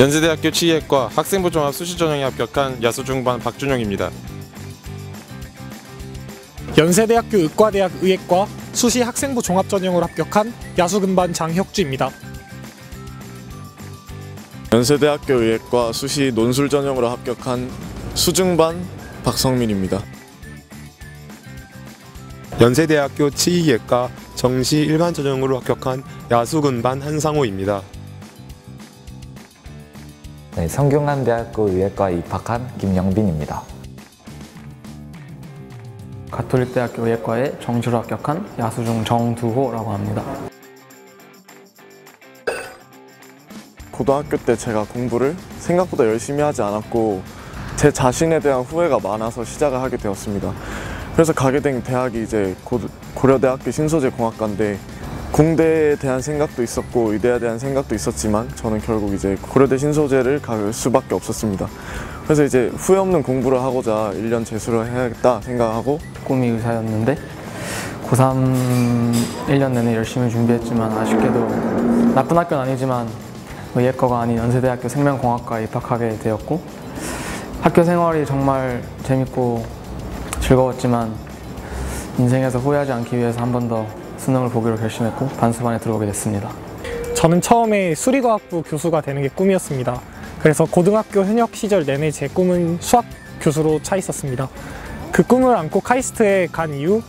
연세대학교 치의학과 학생부 종합 수시 전형에 합격한 야수 중반 박준용입니다. 연세대학교 의과대학 의예과 수시 학생부 종합 전형으로 합격한 야수 근반 장혁주입니다. 연세대학교 의예과 수시 논술 전형으로 합격한 수중반 박성민입니다. 연세대학교 치의예과 정시 일반 전형으로 합격한 야수 근반 한상호입니다. 네, 성균관대학교 의예과에 입학한 김영빈입니다. 가톨릭대학교 의예과에 정시로 합격한 야수중 정두호라고 합니다. 고등학교 때 제가 공부를 생각보다 열심히 하지 않았고 제 자신에 대한 후회가 많아서 시작을 하게 되었습니다. 그래서 가게 된 대학이 이제 고려대학교 신소재공학과인데 공대에 대한 생각도 있었고 의대에 대한 생각도 있었지만 저는 결국 이제 고려대 신소재를 갈 수밖에 없었습니다. 그래서 이제 후회 없는 공부를 하고자 1년 재수를 해야겠다 생각하고 꿈이 의사였는데 고3 1년 내내 열심히 준비했지만 아쉽게도 나쁜 학교는 아니지만 의예과가 아닌 연세대학교 생명공학과에 입학하게 되었고 학교 생활이 정말 재밌고 즐거웠지만 인생에서 후회하지 않기 위해서 한 번 더 수능을 보기로 결심했고 반수반에 들어오게 됐습니다. 저는 처음에 수리과학부 교수가 되는 게 꿈이었습니다. 그래서 고등학교 현역 시절 내내 제 꿈은 수학 교수로 차 있었습니다. 그 꿈을 안고 카이스트에 간 이후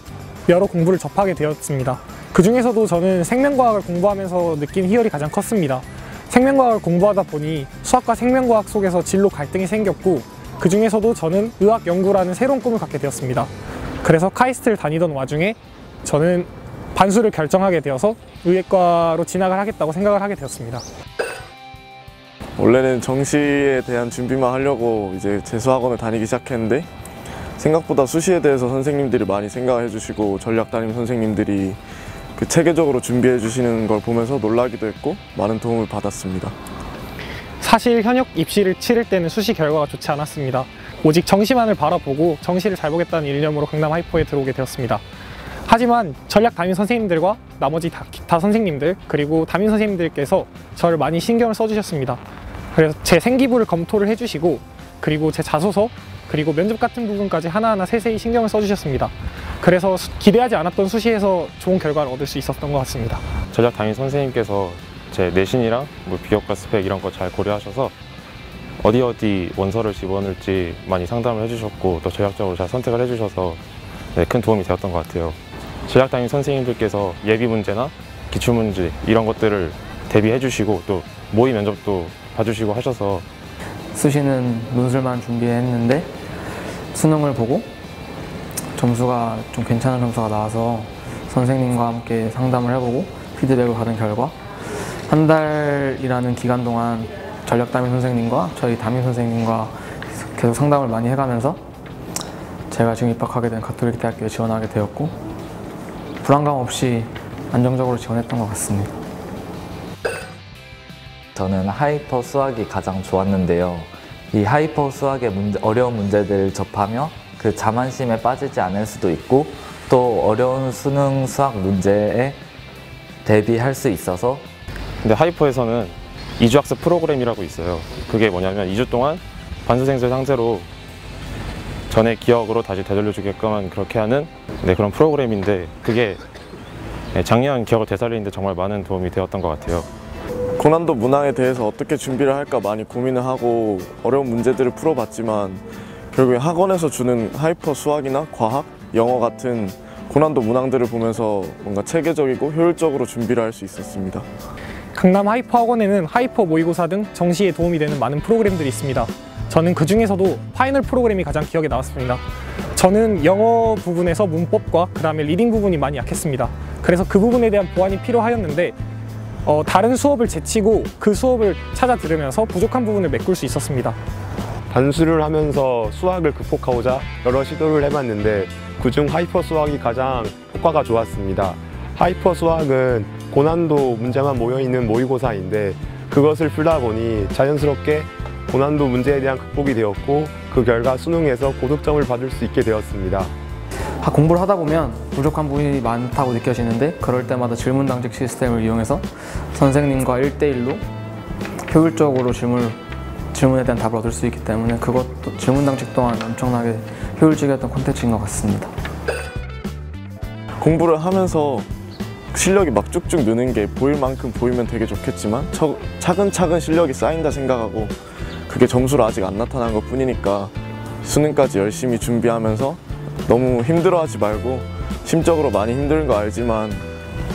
여러 공부를 접하게 되었습니다. 그 중에서도 저는 생명과학을 공부하면서 느낀 희열이 가장 컸습니다. 생명과학을 공부하다 보니 수학과 생명과학 속에서 진로 갈등이 생겼고 그 중에서도 저는 의학 연구라는 새로운 꿈을 갖게 되었습니다. 그래서 카이스트를 다니던 와중에 저는 반수를 결정하게 되어서 의예과로 진학을 하겠다고 생각을 하게 되었습니다. 원래는 정시에 대한 준비만 하려고 이제 재수학원을 다니기 시작했는데 생각보다 수시에 대해서 선생님들이 많이 생각해 주시고 전략 담임 선생님들이 체계적으로 준비해 주시는 걸 보면서 놀라기도 했고 많은 도움을 받았습니다. 사실 현역 입시를 치를 때는 수시 결과가 좋지 않았습니다. 오직 정시만을 바라보고 정시를 잘 보겠다는 일념으로 강남 하이퍼에 들어오게 되었습니다. 하지만 전략 담임 선생님들과 나머지 기타 선생님들 그리고 담임 선생님들께서 저를 많이 신경을 써주셨습니다. 그래서 제 생기부를 검토를 해주시고 그리고 제 자소서 그리고 면접 같은 부분까지 하나하나 세세히 신경을 써주셨습니다. 그래서 기대하지 않았던 수시에서 좋은 결과를 얻을 수 있었던 것 같습니다. 전략 담임 선생님께서 제 내신이랑 비교과 스펙 이런 거 잘 고려하셔서 어디 원서를 집어넣을지 많이 상담을 해주셨고 또 전략적으로 잘 선택을 해주셔서 큰 도움이 되었던 것 같아요. 전략 담임 선생님들께서 예비 문제나 기출 문제 이런 것들을 대비해 주시고 또 모의 면접도 봐주시고 하셔서 수시는 논술만 준비했는데 수능을 보고 점수가 좀 괜찮은 점수가 나와서 선생님과 함께 상담을 해보고 피드백을 받은 결과 한 달이라는 기간 동안 전략 담임 선생님과 저희 담임 선생님과 계속 상담을 많이 해가면서 제가 지금 입학하게 된 가톨릭대학교에 지원하게 되었고 불안감 없이 안정적으로 지원했던 것 같습니다. 저는 하이퍼 수학이 가장 좋았는데요. 이 하이퍼 수학의 어려운 문제들을 접하며 그 자만심에 빠지지 않을 수도 있고 또 어려운 수능 수학 문제에 대비할 수 있어서 근데 하이퍼에서는 2주 학습 프로그램이라고 있어요. 그게 뭐냐면 2주 동안 반수생들 상대로 전의 기억으로 다시 되돌려주게끔 그렇게 하는 그런 프로그램인데 그게 작년 기억을 되살리는 데 정말 많은 도움이 되었던 것 같아요. 고난도 문항에 대해서 어떻게 준비를 할까 많이 고민을 하고 어려운 문제들을 풀어봤지만 결국에 학원에서 주는 하이퍼 수학이나 과학, 영어 같은 고난도 문항들을 보면서 뭔가 체계적이고 효율적으로 준비를 할 수 있었습니다. 강남 하이퍼 학원에는 하이퍼 모의고사 등 정시에 도움이 되는 많은 프로그램들이 있습니다. 저는 그 중에서도 파이널 프로그램이 가장 기억에 남았습니다. 저는 영어 부분에서 문법과 그 다음에 리딩 부분이 많이 약했습니다. 그래서 그 부분에 대한 보완이 필요하였는데 다른 수업을 제치고 그 수업을 찾아 들으면서 부족한 부분을 메꿀 수 있었습니다. 반수를 하면서 수학을 극복하고자 여러 시도를 해봤는데 그중 하이퍼 수학이 가장 효과가 좋았습니다. 하이퍼 수학은 고난도 문제만 모여있는 모의고사인데 그것을 풀다 보니 자연스럽게 고난도 문제에 대한 극복이 되었고 그 결과 수능에서 고득점을 받을 수 있게 되었습니다. 공부를 하다 보면 부족한 부분이 많다고 느껴지는데 그럴 때마다 질문당직 시스템을 이용해서 선생님과 1대1로 효율적으로 질문에 대한 답을 얻을 수 있기 때문에 그것도 질문 당식 또한 엄청나게 효율적이었던 콘텐츠인 것 같습니다. 공부를 하면서 실력이 막 쭉쭉 느는 게 보일 만큼 보이면 되게 좋겠지만 차근차근 실력이 쌓인다 생각하고 그게 점수로 아직 안 나타난 것 뿐이니까 수능까지 열심히 준비하면서 너무 힘들어하지 말고 심적으로 많이 힘든 거 알지만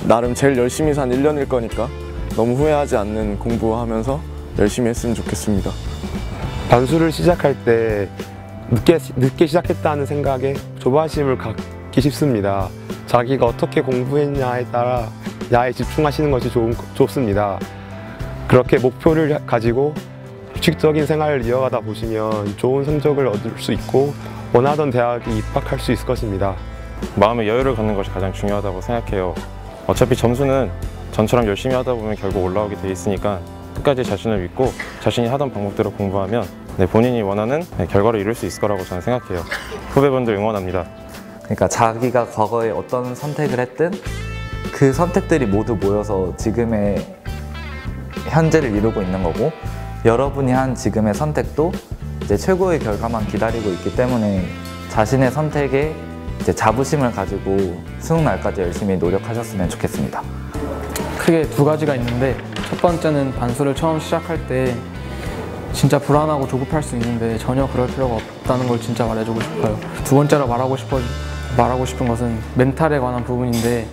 나름 제일 열심히 산 1년일 거니까 너무 후회하지 않는 공부하면서 열심히 했으면 좋겠습니다. 반수를 시작할 때 늦게 시작했다는 생각에 조바심을 갖기 쉽습니다. 자기가 어떻게 공부했냐에 따라 야에 집중하시는 것이 좋습니다. 그렇게 목표를 가지고 규칙적인 생활을 이어가다 보시면 좋은 성적을 얻을 수 있고 원하던 대학에 입학할 수 있을 것입니다. 마음의 여유를 갖는 것이 가장 중요하다고 생각해요. 어차피 점수는 전처럼 열심히 하다 보면 결국 올라오게 돼 있으니까 끝까지 자신을 믿고 자신이 하던 방법대로 공부하면 본인이 원하는 결과를 이룰 수 있을 거라고 저는 생각해요. 후배분들 응원합니다. 그러니까 자기가 과거에 어떤 선택을 했든 그 선택들이 모두 모여서 지금의 현재를 이루고 있는 거고, 여러분이 한 지금의 선택도 이제 최고의 결과만 기다리고 있기 때문에 자신의 선택에 이제 자부심을 가지고 수능 날까지 열심히 노력하셨으면 좋겠습니다. 크게 두 가지가 있는데, 첫 번째는 반수를 처음 시작할 때 진짜 불안하고 조급할 수 있는데 전혀 그럴 필요가 없다는 걸 진짜 말해주고 싶어요. 두 번째로 말하고 싶은 것은 멘탈에 관한 부분인데,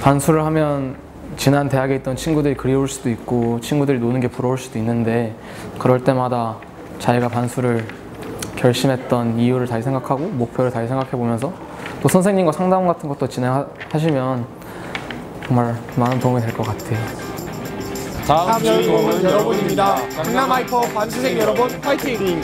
반수를 하면 지난 대학에 있던 친구들이 그리울 수도 있고 친구들이 노는 게 부러울 수도 있는데, 그럴 때마다 자기가 반수를 결심했던 이유를 다시 생각하고 목표를 다시 생각해 보면서 또 선생님과 상담 같은 것도 진행하시면 정말 많은 도움이 될 것 같아요. 다음 주인공은 여러분입니다. 강남 하이퍼 반수생 여러분, 파이팅!